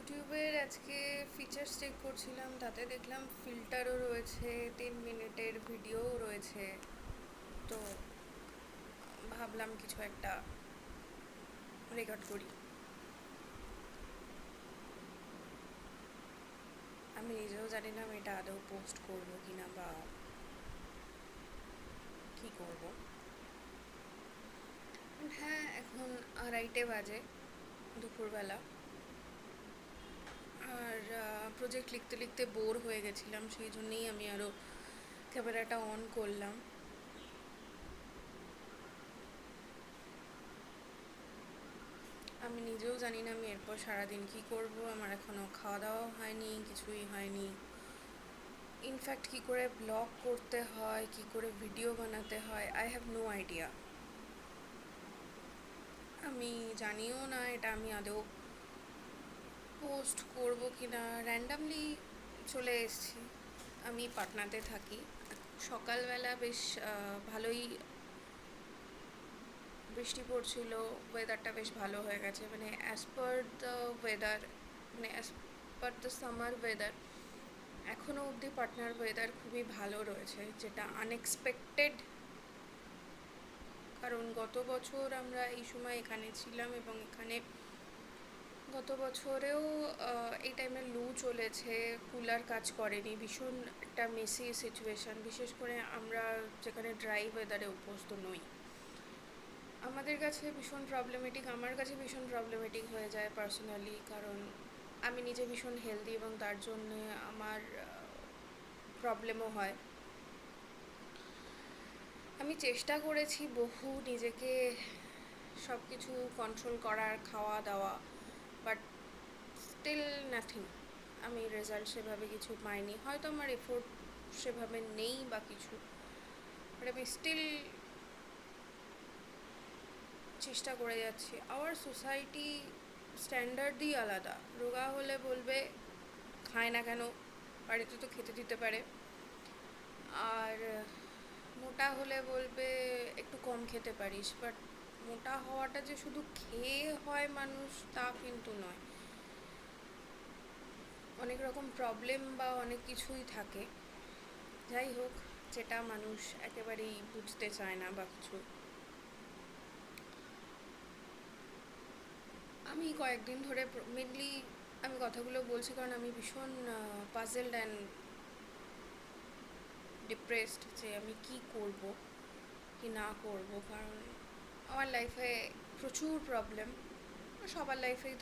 ইউটিউবের আজকে features check করছিলাম, তাতে দেখলাম ফিল্টারও রয়েছে, 3 মিনিটের ভিডিওও রয়েছে। তো ভাবলাম কিছু একটা রেকর্ড করি। আমি নিজেও জানি না আমি এটা আদৌ পোস্ট করবো কিনা বা কি করব। হ্যাঁ, এখন 2:30 বাজে, দুপুরবেলা। আর প্রজেক্ট লিখতে লিখতে বোর হয়ে গেছিলাম, সেই জন্যেই আমি আরও ক্যামেরাটা অন করলাম। আমি নিজেও জানি না আমি এরপর সারাদিন কি করব। আমার এখনও খাওয়া দাওয়াও হয়নি, কিছুই হয়নি। ইনফ্যাক্ট কি করে ব্লগ করতে হয়, কি করে ভিডিও বানাতে হয়, আই হ্যাভ নো আইডিয়া। আমি জানিও না এটা আমি আদৌ পোস্ট করব কি না। র্যান্ডামলি চলে এসেছি। আমি পাটনাতে থাকি। সকালবেলা বেশ ভালোই বৃষ্টি পড়ছিল, ওয়েদারটা বেশ ভালো হয়ে গেছে, মানে অ্যাজ পার দ্য ওয়েদার, মানে as per the summer weather এখনও অবধি পাটনার ওয়েদার খুবই ভালো রয়েছে, যেটা আনএক্সপেক্টেড। কারণ গত বছর আমরা এই সময় এখানে ছিলাম এবং এখানে গত বছরেও এই টাইমে লু চলেছে, কুলার কাজ করেনি, ভীষণ একটা মেসি সিচুয়েশান। বিশেষ করে আমরা যেখানে ড্রাই ওয়েদারে অভ্যস্ত নই, আমাদের কাছে ভীষণ প্রবলেমেটিক, আমার কাছে ভীষণ প্রবলেমেটিক হয়ে যায় পার্সোনালি। কারণ আমি নিজে ভীষণ হেলদি এবং তার জন্যে আমার প্রবলেমও হয়। আমি চেষ্টা করেছি বহু নিজেকে সব কিছু কন্ট্রোল করার, খাওয়া দাওয়া, বাট স্টিল নাথিং। আমি রেজাল্ট সেভাবে কিছু পাইনি, হয়তো আমার এফোর্ট সেভাবে নেই বা কিছু, বাট আমি স্টিল চেষ্টা করে যাচ্ছি। আওয়ার সোসাইটি স্ট্যান্ডার্ডই আলাদা। রোগা হলে বলবে খায় না কেন, বাড়িতে তো খেতে দিতে পারে। আর মোটা হলে বলবে একটু কম খেতে পারিস। বাট মোটা হওয়াটা যে শুধু খেয়ে হয় মানুষ, তা কিন্তু নয়। অনেক রকম প্রবলেম বা অনেক কিছুই থাকে। যাই হোক, যেটা মানুষ একেবারেই বুঝতে চায় না বা কিছু। আমি কয়েকদিন ধরে মেনলি আমি কথাগুলো বলছি কারণ আমি ভীষণ পাজলড অ্যান্ড ডিপ্রেসড যে আমি কি করব কি না করব। কারণ আমার লাইফে প্রচুর প্রবলেম, সবার লাইফেই